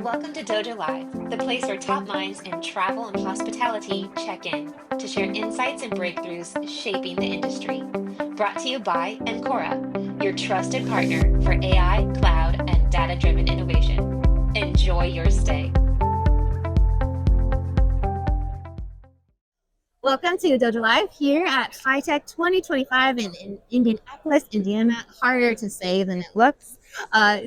Welcome to dojo.live, the place where top minds in travel and hospitality check in to share insights and breakthroughs shaping the industry. Brought to you by Encora, your trusted partner for AI, cloud, and data-driven innovation. Enjoy your stay. Welcome to dojo.live here at HITEC 2025 in Indianapolis, Indiana. Harder to say than it looks.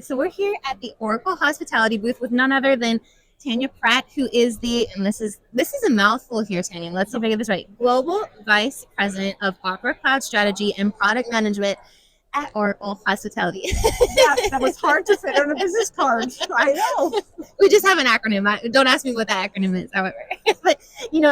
So we're here at the Oracle Hospitality booth with none other than Tanya Pratt, who is and this is a mouthful here, Tanya. Let's see if I get this right. Global Vice President of OPERA Cloud Strategy and Product Management at Oracle Hospitality. Yeah, that was hard to fit on a business card. I know. We just have an acronym. Don't ask me what that acronym is, however. But,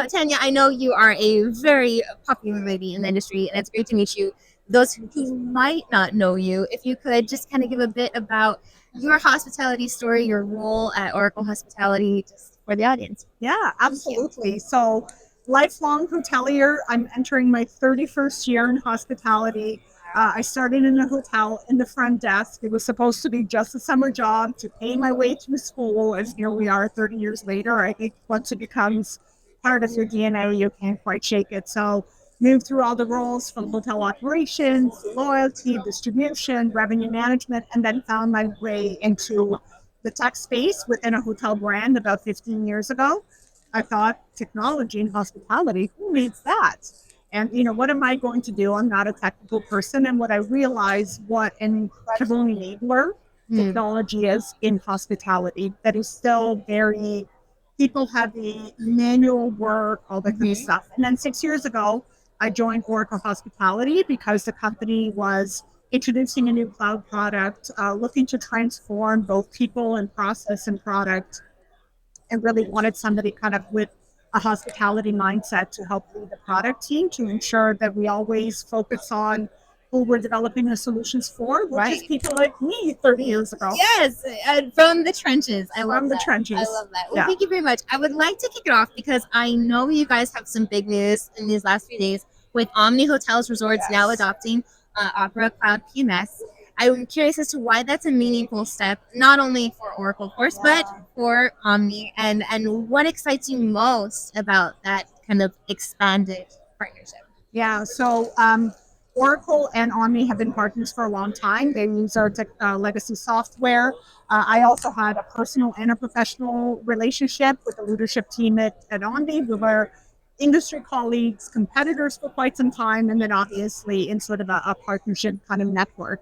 Tanya, I know you are a very popular lady in the industry, and it's great to meet you. Those who might not know you, if you could just kind of give a bit about your hospitality story, your role at Oracle Hospitality, just for the audience. Yeah, absolutely. So, lifelong hotelier. I'm entering my 31st year in hospitality. I started in a hotel in the front desk. It was supposed to be just a summer job to pay my way through school. And here we are 30 years later. I think once it becomes part of your DNA, you can't quite shake it. So moved through all the roles from hotel operations, loyalty, distribution, revenue management, and then found my way into the tech space within a hotel brand about 15 years ago. I thought technology and hospitality, who needs that? And, what am I going to do? I'm not a technical person. And what I realized, what an incredible enabler technology is in hospitality, that is still very people heavy, manual work, all that kind of stuff. And then 6 years ago, I joined Oracle Hospitality because the company was introducing a new cloud product, looking to transform both people and process and product, and really wanted somebody kind of with a hospitality mindset to help lead the product team to ensure that we always focus on who we're developing the solutions for, which is people like me 30 years ago. Yes, from the trenches. I love the trenches. I love that. Well, Thank you very much. I would like to kick it off because I know you guys have some big news in these last few days with Omni Hotels Resorts now adopting OPERA Cloud PMS. I'm curious as to why that's a meaningful step, not only for Oracle, of course, but for Omni, and what excites you most about that kind of expanded partnership? Yeah, so Oracle and Omni have been partners for a long time. They use our legacy software. I also had a personal and a professional relationship with the leadership team at Omni. We were industry colleagues, competitors for quite some time, and then obviously in sort of a partnership kind of network.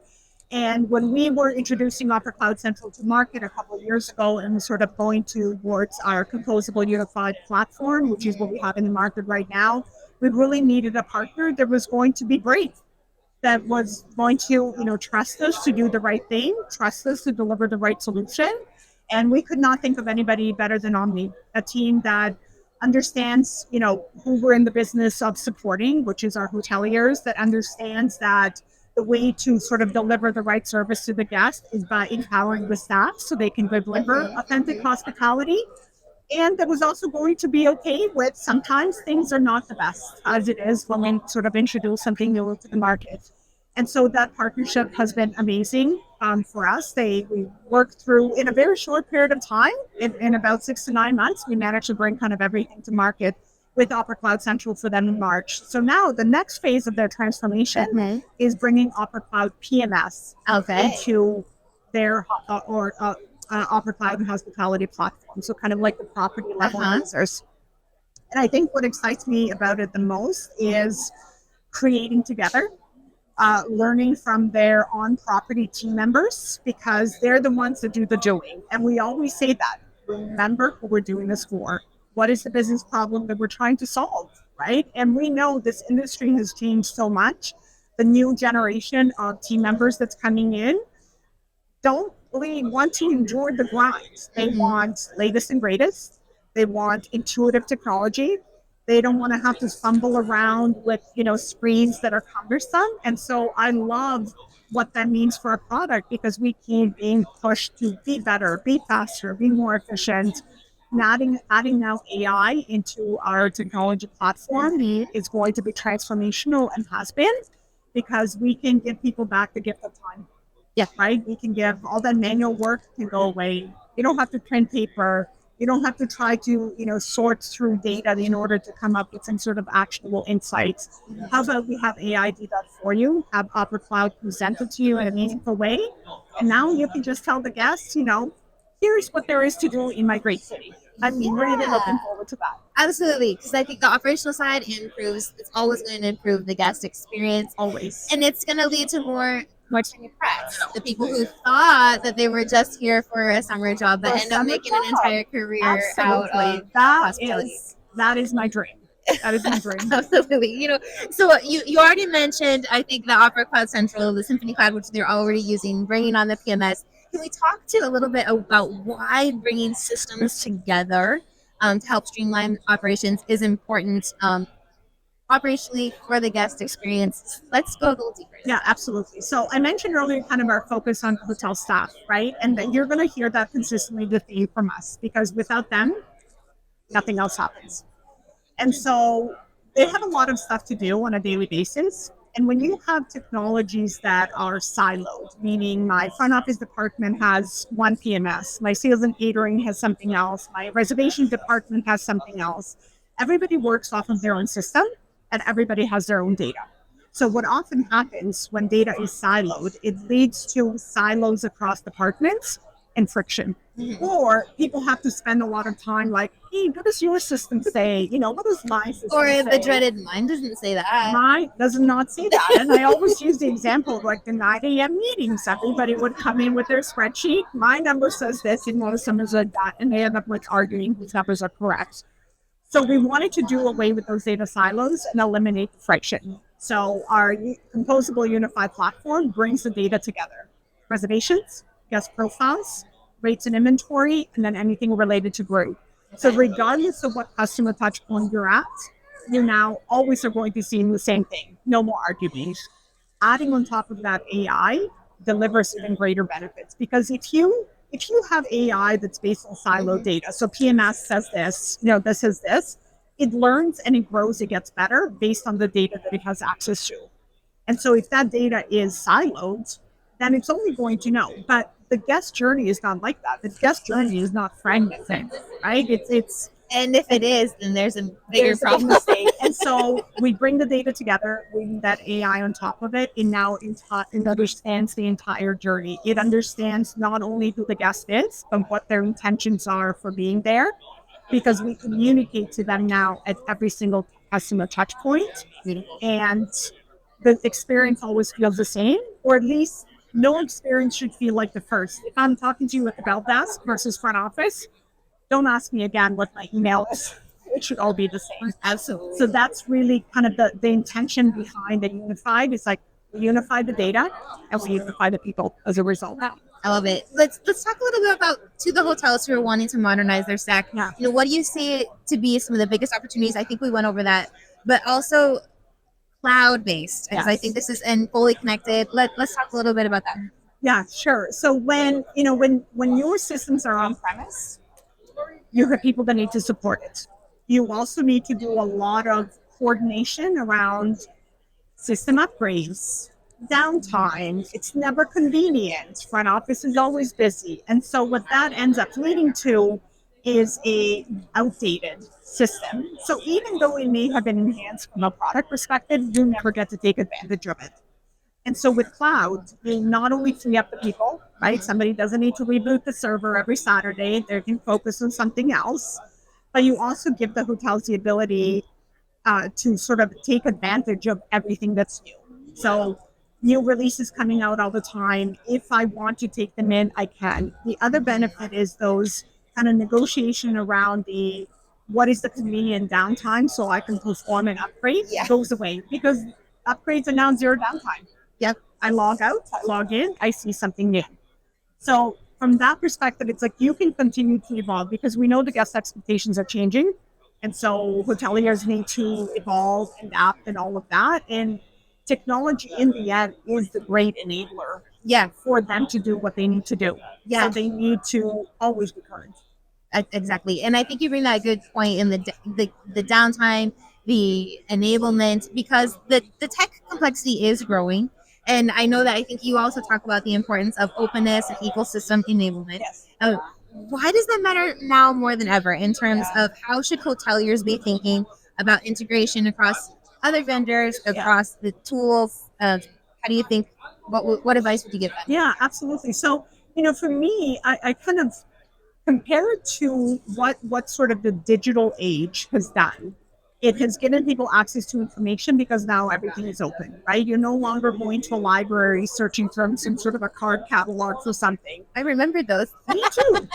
And when we were introducing OPERA Cloud Central to market a couple of years ago and sort of going towards our composable unified platform, which is what we have in the market right now, we really needed a partner that was going to be brave, that was going to, trust us to do the right thing, trust us to deliver the right solution. And we could not think of anybody better than Omni, a team that understands, who we're in the business of supporting, which is our hoteliers, that understands that the way to sort of deliver the right service to the guest is by empowering the staff so they can deliver authentic hospitality. And that was also going to be okay with sometimes things are not the best as it is when we sort of introduce something new to the market. And so that partnership has been amazing for us. We worked through in a very short period of time, in about 6 to 9 months, we managed to bring kind of everything to market with OPERA Cloud Central for them in March. So now the next phase of their transformation is bringing OPERA Cloud PMS into their OPERA Cloud and hospitality platform. So kind of like the property level users. And I think what excites me about it the most is creating together, learning from their on-property team members, because they're the ones that do the doing. And we always say that. Remember who we're doing this for. What is the business problem that we're trying to solve, right? And we know this industry has changed so much. The new generation of team members that's coming in don't really want to endure the grind. They want latest and greatest. They want intuitive technology. They don't want to have to fumble around with, screens that are cumbersome. And so I love what that means for a product, because we keep being pushed to be better, be faster, be more efficient. Adding now AI into our technology platform is going to be transformational and has been, because we can give people back the gift of time. Yeah. Right? We can give all that manual work can go away. You don't have to print paper. You don't have to try to, sort through data in order to come up with some sort of actionable insights. How about we have AI do that for you, have Opera Cloud present it to you in a meaningful way, and now you can just tell the guests, here's what there is to do in my great city. I'm really looking forward to that. Absolutely, because I think the operational side improves. It's always going to improve the guest experience, Always. and it's going to lead to more Tanya Pratt, the people who thought that they were just here for a summer job, but end up making an entire career out of hospitality. That is my dream. That is my dream. Absolutely. So you already mentioned, I think, the Opera Cloud Central, the Simphony Cloud, which they're already using, bringing on the PMS. Can we talk to a little bit about why bringing systems together to help streamline operations is important operationally for the guest experience? Let's go a little deeper. Yeah, absolutely. So I mentioned earlier kind of our focus on hotel staff, right? And then you're going to hear that consistently the theme from us, because without them, nothing else happens. And so they have a lot of stuff to do on a daily basis. And when you have technologies that are siloed, meaning my front office department has one PMS, my sales and catering has something else, my reservation department has something else, everybody works off of their own system and everybody has their own data. So what often happens when data is siloed, it leads to silos across departments and friction. Mm-hmm. Or people have to spend a lot of time like, hey, what does your system say? What does my system say? Or the dreaded mine doesn't say that. Mine does not say that. And I always use the example of like the 9 a.m. meetings. Everybody would come in with their spreadsheet. My number says this, and one of numbers said that, and they end up like arguing whose numbers are correct. So we wanted to do away with those data silos and eliminate the friction. So our composable unified platform brings the data together. Reservations, guest profiles, rates and inventory, and then anything related to group. So regardless of what customer touch point you're at, you now always are going to see the same thing. No more arguing. Adding on top of that AI delivers even greater benefits, because if you have AI that's based on silo data, so PMS says this, this is this, it learns and it grows, it gets better based on the data that it has access to. And so if that data is siloed, then it's only going to know. But the guest journey is not like that. The guest journey is not fragmented, right? It's and if it is, then there's a bigger problem. And so we bring the data together, we need that AI on top of it, and now it understands the entire journey. It understands not only who the guest is, but what their intentions are for being there, because we communicate to them now at every single customer touch point. And the experience always feels the same, or at least no experience should feel like the first. If I'm talking to you at the bell desk versus front office, don't ask me again what my email is. It should all be the same. Absolutely. So that's really kind of the intention behind the unified. It's like we unify the data and we unify the people as a result. I love it. Let's talk a little bit about to the hotels who are wanting to modernize their stack. Yeah. What do you see to be some of the biggest opportunities? I think we went over that, but also cloud-based, because I think this is and fully connected. Let's talk a little bit about that. Yeah, sure. So when your systems are on premise, you have people that need to support it. You also need to do a lot of coordination around system upgrades, downtime. It's never convenient. Front office is always busy. And so what that ends up leading to is a outdated system. So even though it may have been enhanced from a product perspective, you never get to take advantage of it. And so with cloud, you not only free up the people, right? Somebody doesn't need to reboot the server every Saturday. They can focus on something else. But you also give the hotels the ability to sort of take advantage of everything that's new. So new releases coming out all the time. If I want to take them in, I can. The other benefit is those kind of negotiation around what is the convenient downtime so I can perform an upgrade goes away, because upgrades are now zero downtime. Yep. I log out, I log in, I see something new. So from that perspective, it's like you can continue to evolve, because we know the guest expectations are changing. And so hoteliers need to evolve, adapt, and all of that. And technology in the end is the great enabler for them to do what they need to do. Yeah. So they need to always be current. Exactly. And I think you bring that good point in the downtime, the enablement, because the tech complexity is growing. And I know that I think you also talk about the importance of openness and ecosystem enablement. Yes. why does that matter now more than ever in terms of how should hoteliers be thinking about integration across other vendors, across the tools? How do you think? What advice would you give them? Yeah, absolutely. So, for me, I kind of compare it to what sort of the digital age has done. It has given people access to information because now everything is open, right? You're no longer going to a library searching from some sort of a card catalog for something. I remember those. Me too.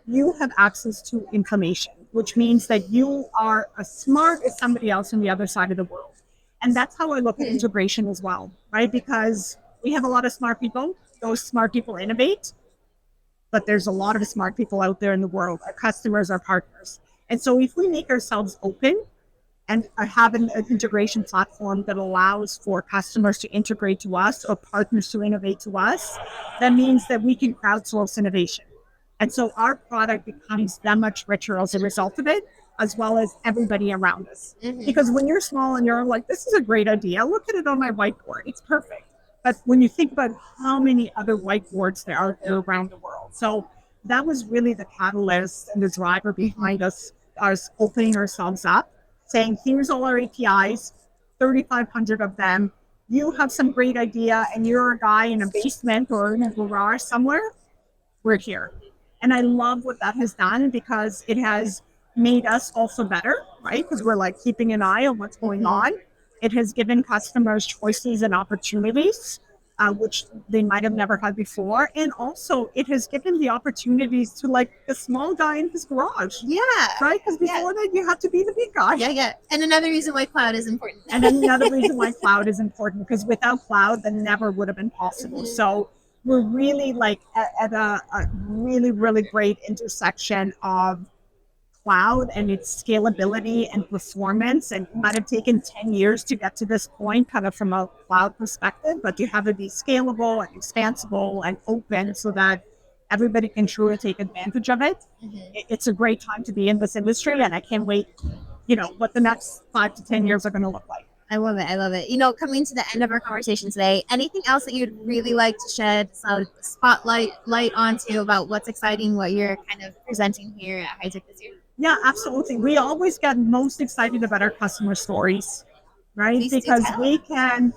You have access to information, which means that you are as smart as somebody else on the other side of the world. And that's how I look at integration as well, right? Because we have a lot of smart people. Those smart people innovate, but there's a lot of smart people out there in the world, our customers, our partners. And so if we make ourselves open and have an integration platform that allows for customers to integrate to us or partners to innovate to us, that means that we can crowdsource innovation. And so our product becomes that much richer as a result of it, as well as everybody around us. Because when you're small and you're like, this is a great idea, look at it on my whiteboard, it's perfect. But when you think about how many other whiteboards there are around the world. So that was really the catalyst and the driver behind us opening ourselves up, saying, here's all our APIs, 3,500 of them. You have some great idea and you're a guy in a basement or in a garage somewhere, we're here. And I love what that has done because it has made us also better, right? Because we're like keeping an eye on what's going on. It has given customers choices and opportunities, which they might have never had before. And also it has given the opportunities to like the small guy in his garage. Yeah. Right? Because before that, you have to be the big guy. Yeah. And another reason why cloud is important. And another reason why cloud is important, because without cloud, that never would have been possible. So we're really like at a really, really great intersection of cloud and its scalability and performance. And it might have taken 10 years to get to this point, kind of from a cloud perspective, but you have to be scalable and expansible and open so that everybody can truly take advantage of it. It's a great time to be in this industry, and I can't wait, what the next 5 to 10 years are going to look like. I love it. I love it. Coming to the end of our conversation today, anything else that you'd really like to shed some spotlight light onto about what's exciting, what you're kind of presenting here at HITEC this year? Yeah, absolutely. We always get most excited about our customer stories, right? Please because do tell. we can,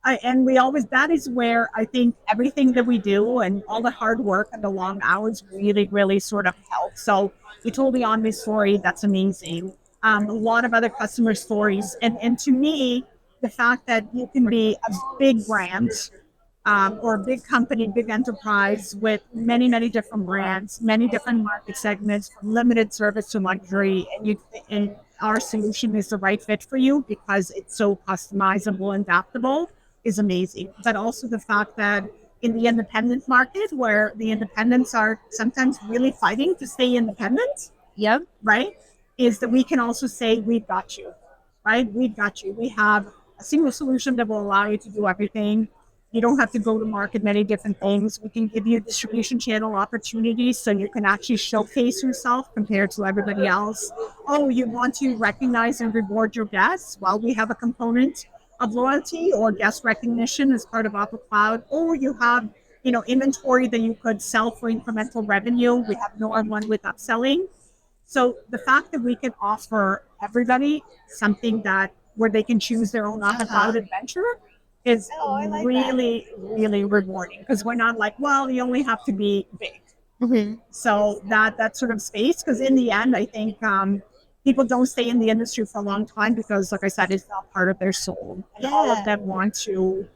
that is where I think everything that we do and all the hard work and the long hours really, really sort of help. So we told the Omni story. That's amazing. A lot of other customer stories. And to me, the fact that you can be a big brand or a big company, big enterprise with many, many different brands, many different market segments, from limited service to luxury, and our solution is the right fit for you because it's so customizable and adaptable is amazing. But also the fact that in the independent market, where the independents are sometimes really fighting to stay independent, right, is that we can also say, we've got you, right? We've got you. We have a single solution that will allow you to do everything. You don't have to go to market many different things. We can give you distribution channel opportunities so you can actually showcase yourself compared to everybody else. Oh, you want to recognize and reward your guests? Well, we have a component of loyalty or guest recognition as part of OPERA Cloud. Or you have, inventory that you could sell for incremental revenue. We have no one with upselling. So the fact that we can offer everybody something where they can choose their own OPERA Cloud adventure is really, really rewarding, because we're not like, well, you only have to be big. So that sort of space, because in the end, I think people don't stay in the industry for a long time because, like I said, it's not part of their soul. And all of them want to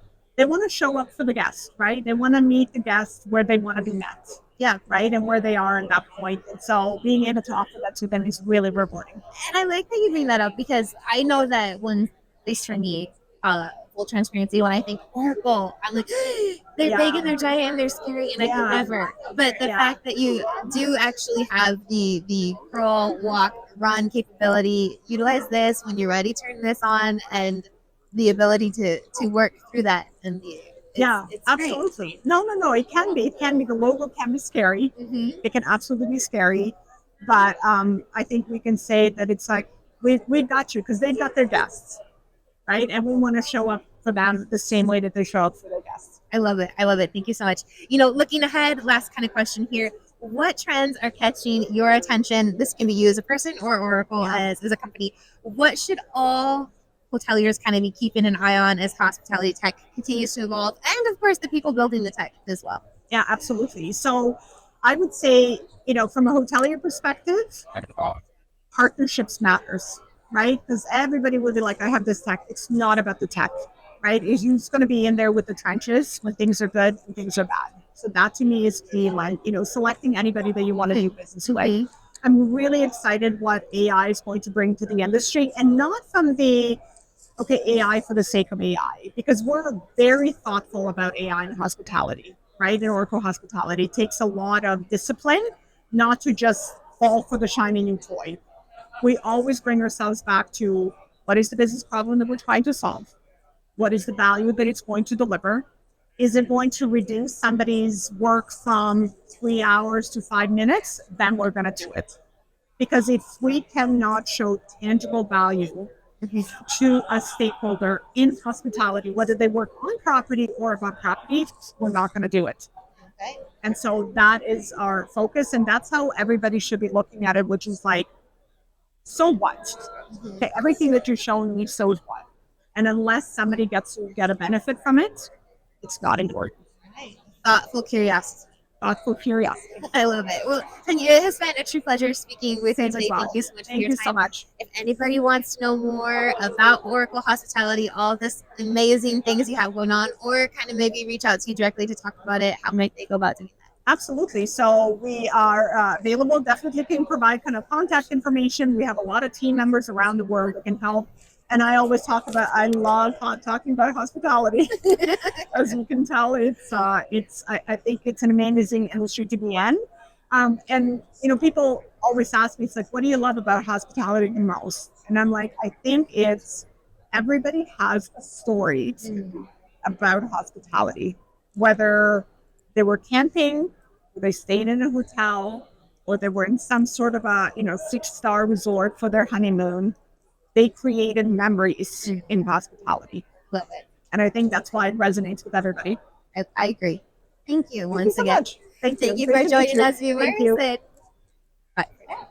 show up for the guests, right? They want to meet the guests where they want to be met. Yeah, right, and where they are at that point. And so being able to offer that to them is really rewarding. And I like that you bring that up, because I know that when, at least for me, full transparency, when I think Oracle, I'm like, they're big and they're giant and they're scary and I can never. But the fact that you do actually have the crawl, walk, run capability, utilize this when you're ready, turn this on, and the ability to work through that. And it's absolutely. Great. No. It can be. The logo can be scary. It can absolutely be scary. But I think we can say that it's like, we've got you, because they've got their guests, right? And we want to show up for them the same way that they show up for their guests. I love it. Thank you so much. Looking ahead, last kind of question here. what trends are catching your attention? This can be you as a person or Oracle as a company. What should all hoteliers kind of be keeping an eye on as hospitality tech continues to evolve? And of course, the people building the tech as well. Yeah, absolutely. So I would say, from a hotelier perspective, partnerships matters, right? Because everybody will be like, I have this tech. It's not about the tech, right? You're just going to be in there with the trenches when things are good and things are bad. So that to me is key, like, selecting anybody that you want to do business with. I'm really excited what AI is going to bring to the industry, and not from the, okay, AI for the sake of AI, because we're very thoughtful about AI in hospitality, right? In Oracle Hospitality, it takes a lot of discipline not to just fall for the shiny new toy. We always bring ourselves back to what is the business problem that we're trying to solve? What is the value that it's going to deliver? Is it going to reduce somebody's work from 3 hours to 5 minutes? Then we're going to do it. Because if we cannot show tangible value to a stakeholder in hospitality, whether they work on property or above property, we're not going to do it. Okay. And so that is our focus. And that's how everybody should be looking at it, which is like, so what? Okay, everything that you're showing me, so what? And unless somebody gets to get a benefit from it, it's not important. Thoughtful curiosity. Thoughtful curiosity. I love it. Well, Tanya, it has been a true pleasure speaking with you today. Well. Thank you so much Thank for your you time. so much. If anybody wants to know more about Oracle Hospitality, all this amazing things you have going on, or kind of maybe reach out to you directly to talk about it, how might they go about doing that? Absolutely. So we are available. Definitely can provide kind of contact information. We have a lot of team members around the world that can help. And I always talk about, I love talking about hospitality. As you can tell, I think it's an amazing industry to be in. And, people always ask me, it's like, what do you love about hospitality the most? And I'm like, I think it's everybody has a story about hospitality, whether they were camping, or they stayed in a hotel, or they were in some sort of a, 6-star resort for their honeymoon. They created memories in hospitality. Love it. And I think that's why it resonates with everybody. I agree. Thank you once Thank you so again. much. Thank you. Thank you for joining us, viewers. Thank you. Bye for now.